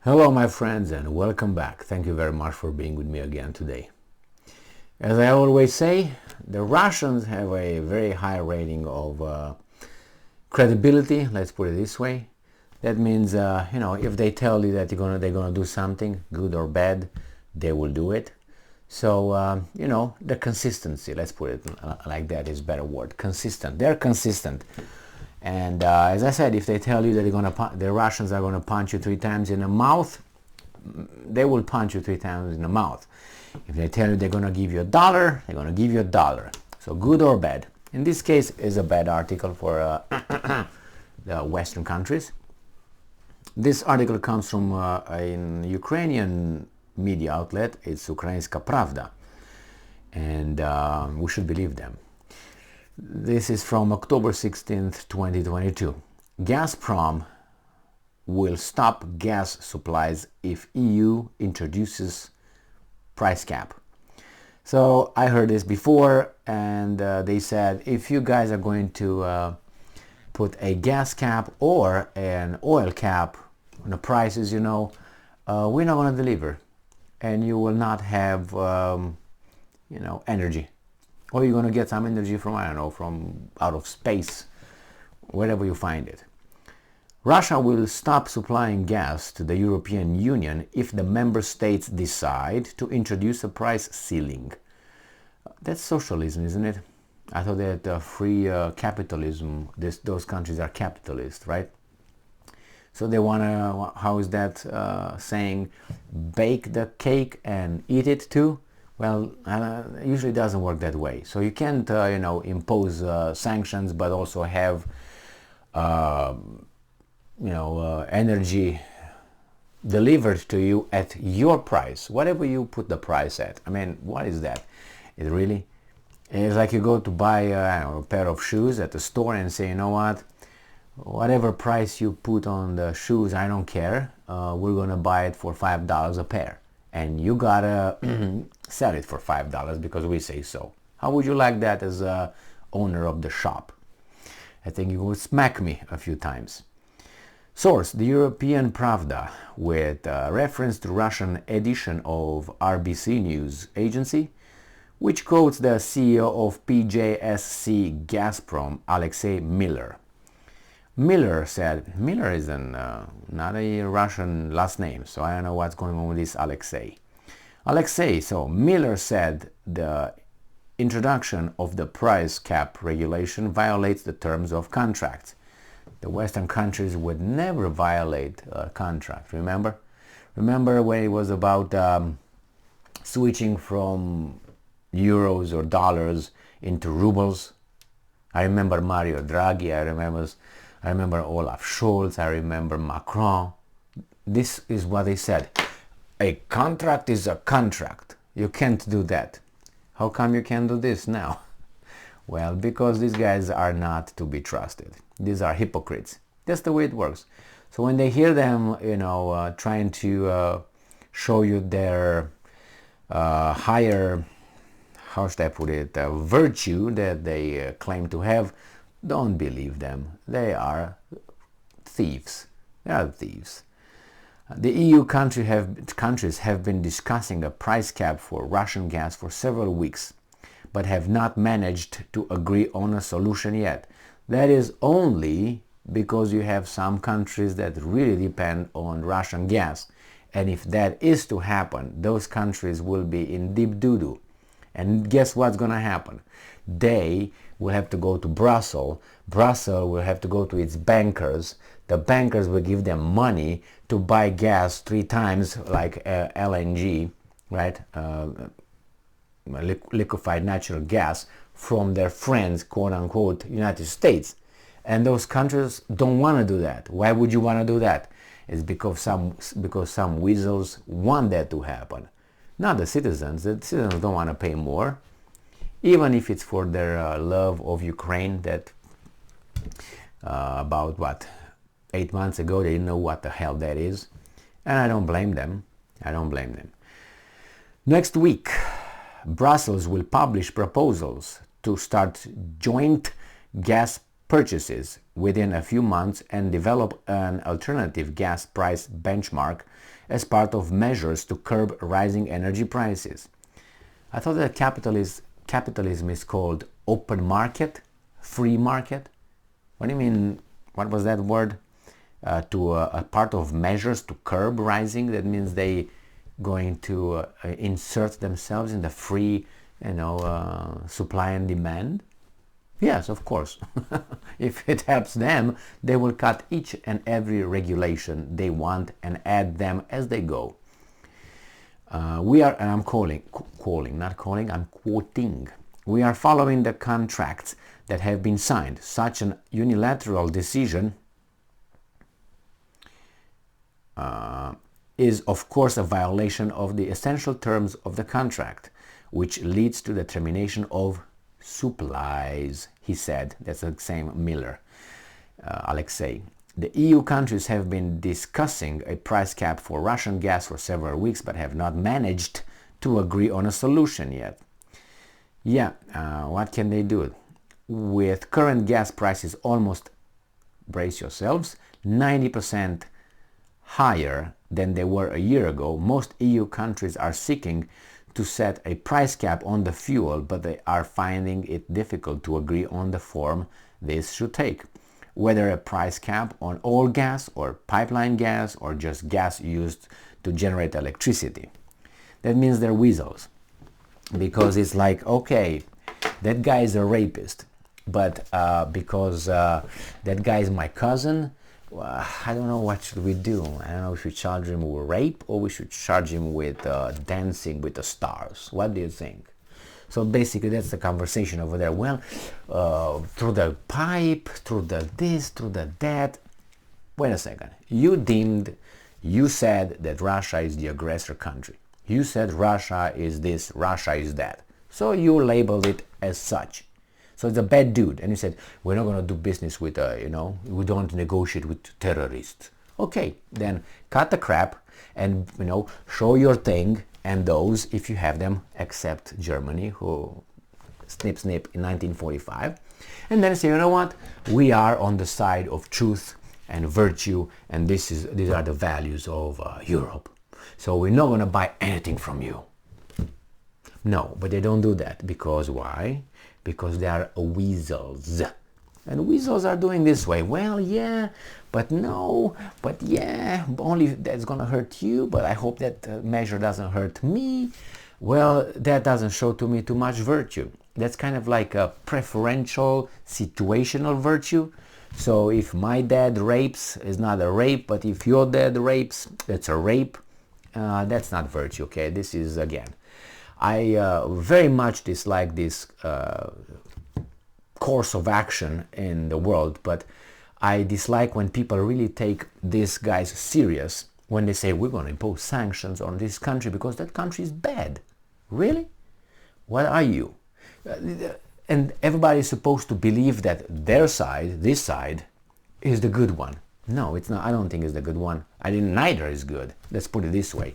Hello my friends and welcome back. Thank you very much for being with me again today. As I always say, the Russians have a very high rating of credibility, let's put it this way. That means, if they tell you that they're gonna do something, good or bad, they will do it. So, the consistency, let's put it like that is a better word, consistent. They're consistent. And as I said, if they tell you that the Russians are going to punch you 3 times in the mouth, they will punch you 3 times in the mouth. If they tell you they're going to give you $1, they're going to give you $1. So good or bad. In this case, is a bad article for the Western countries. This article comes from a Ukrainian media outlet. It's Ukrainska Pravda. And we should believe them. This is from October 16th, 2022. Gasprom will stop gas supplies if EU introduces price cap. So I heard this before, and they said if you guys are going to put a gas cap or an oil cap on the prices, we're not going to deliver, and you will not have energy. Or you're going to get some energy from, from out of space, wherever you find it. Russia will stop supplying gas to the European Union if the member states decide to introduce a price ceiling. That's socialism, isn't it? I thought that free capitalism, those countries are capitalist, right? So they want to, how is that saying, bake the cake and eat it too? Well, it usually doesn't work that way. So you can't, impose sanctions, but also have, energy delivered to you at your price, whatever you put the price at. I mean, what is that? It's like you go to buy, a pair of shoes at the store and say, you know what? Whatever price you put on the shoes, I don't care. We're gonna buy it for $5 a pair. And you gotta sell it for $5 because we say so. How would you like that as a owner of the shop? I think you would smack me a few times. Source: the European Pravda, with reference to Russian edition of RBC News Agency, which quotes the CEO of PJSC Gasprom, Alexei Miller. Miller said, Miller is not a Russian last name, so I don't know what's going on with this Alexei. So Miller said the introduction of the price cap regulation violates the terms of contracts. The Western countries would never violate a contract, remember? Remember when it was about switching from euros or dollars into rubles? I remember Mario Draghi, I remember Olaf Scholz, I remember Macron. This is what they said. A contract is a contract. You can't do that. How come you can do this now? Well, because these guys are not to be trusted. These are hypocrites. That's the way it works. So when they hear them, trying to show you their higher, how should I put it, virtue that they claim to have, don't believe them. They are thieves. They are thieves. The EU countries have been discussing a price cap for Russian gas for several weeks, but have not managed to agree on a solution yet. That is only because you have some countries that really depend on Russian gas. And if that is to happen, those countries will be in deep doo-doo. And guess what's going to happen? They will have to go to Brussels. Brussels will have to go to its bankers. The bankers will give them money to buy gas 3 times like LNG, right? Liquefied natural gas from their friends, quote unquote, United States. And those countries don't want to do that. Why would you want to do that? It's because some weasels want that to happen. Not the citizens. The citizens don't want to pay more, even if it's for their love of Ukraine. That about 8 months ago they didn't know what the hell that is, and I don't blame them. Next week, Brussels will publish proposals to start joint gas purchases within a few months and develop an alternative gas price benchmark as part of measures to curb rising energy prices. I thought that capitalism is called open market, free market. What do you mean? What was that word? A part of measures to curb rising. That means they going to insert themselves in the free, supply and demand. Yes, of course. If it helps them, they will cut each and every regulation they want and add them as they go. We are, and I'm I'm quoting. We are following the contracts that have been signed. Such an unilateral decision is, of course, a violation of the essential terms of the contract, which leads to the termination of supplies, he said. That's the same Miller, Alexei. The EU countries have been discussing a price cap for Russian gas for several weeks, but have not managed to agree on a solution yet. Yeah, what can they do? With current gas prices almost, brace yourselves, 90% higher than they were a year ago, most EU countries are seeking to set a price cap on the fuel, but they are finding it difficult to agree on the form this should take. Whether a price cap on all gas or pipeline gas or just gas used to generate electricity. That means they're weasels. Because it's like, okay, that guy is a rapist, but because that guy is my cousin, I don't know what should we do. I don't know if we should charge him with rape or we should charge him with dancing with the stars. What do you think? So basically that's the conversation over there. Well, through the pipe, through the this, through the that. Wait a second. You said that Russia is the aggressor country. You said Russia is this, Russia is that. So you labeled it as such. So it's a bad dude. And you said, we're not going to do business with, we don't negotiate with terrorists. Okay, then cut the crap and, show your thing and those, if you have them, except Germany, who snip in 1945. And then say, you know what? We are on the side of truth and virtue, and these are the values of Europe. So we're not going to buy anything from you. No, but they don't do that. Because why? Because they are weasels. And weasels are doing this way. Well, yeah, but no, but yeah, only that's going to hurt you, but I hope that measure doesn't hurt me. Well, that doesn't show to me too much virtue. That's kind of like a preferential situational virtue. So if my dad rapes, it's not a rape, but if your dad rapes, it's a rape. That's not virtue, okay? This is, again, I very much dislike this course of action in the world, but I dislike when people really take these guys serious when they say, we're going to impose sanctions on this country because that country is bad. Really? What are you? And everybody is supposed to believe that their side, this side, is the good one. No, it's not. I don't think it's the good one. Neither is good. Let's put it this way.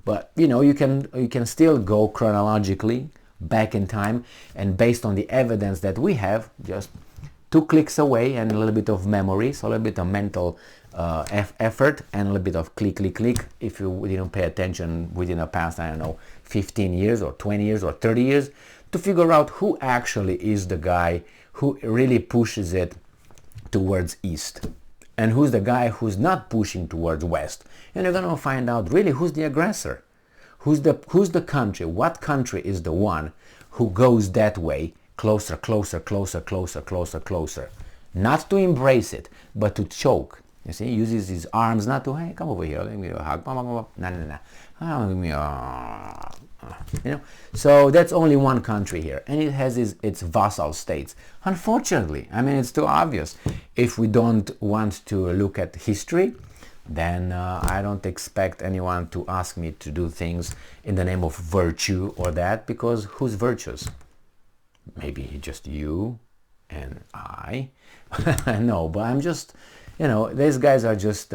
But you can still go chronologically back in time, and based on the evidence that we have, just 2 clicks away and a little bit of memory, so a little bit of mental effort and a little bit of click. If you didn't pay attention within the past, 15 years or 20 years or 30 years, to figure out who actually is the guy who really pushes it towards east. And who's the guy who's not pushing towards west. And you're going to find out really who's the aggressor. Who's the country? What country is the one who goes that way, closer. Not to embrace it, but to choke. You see, he uses his arms not to, hey, come over here, let me give you a hug. No. So that's only one country here, and it has its vassal states. Unfortunately, it's too obvious. If we don't want to look at history, then I don't expect anyone to ask me to do things in the name of virtue or that, because who's virtuous? Maybe just you and I. No, but I'm just, these guys are just,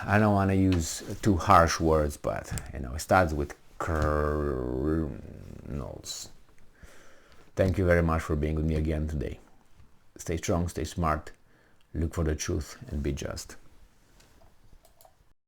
I don't want to use too harsh words, but, it starts with criminals. Thank you very much for being with me again today. Stay strong, stay smart, look for the truth, and be just.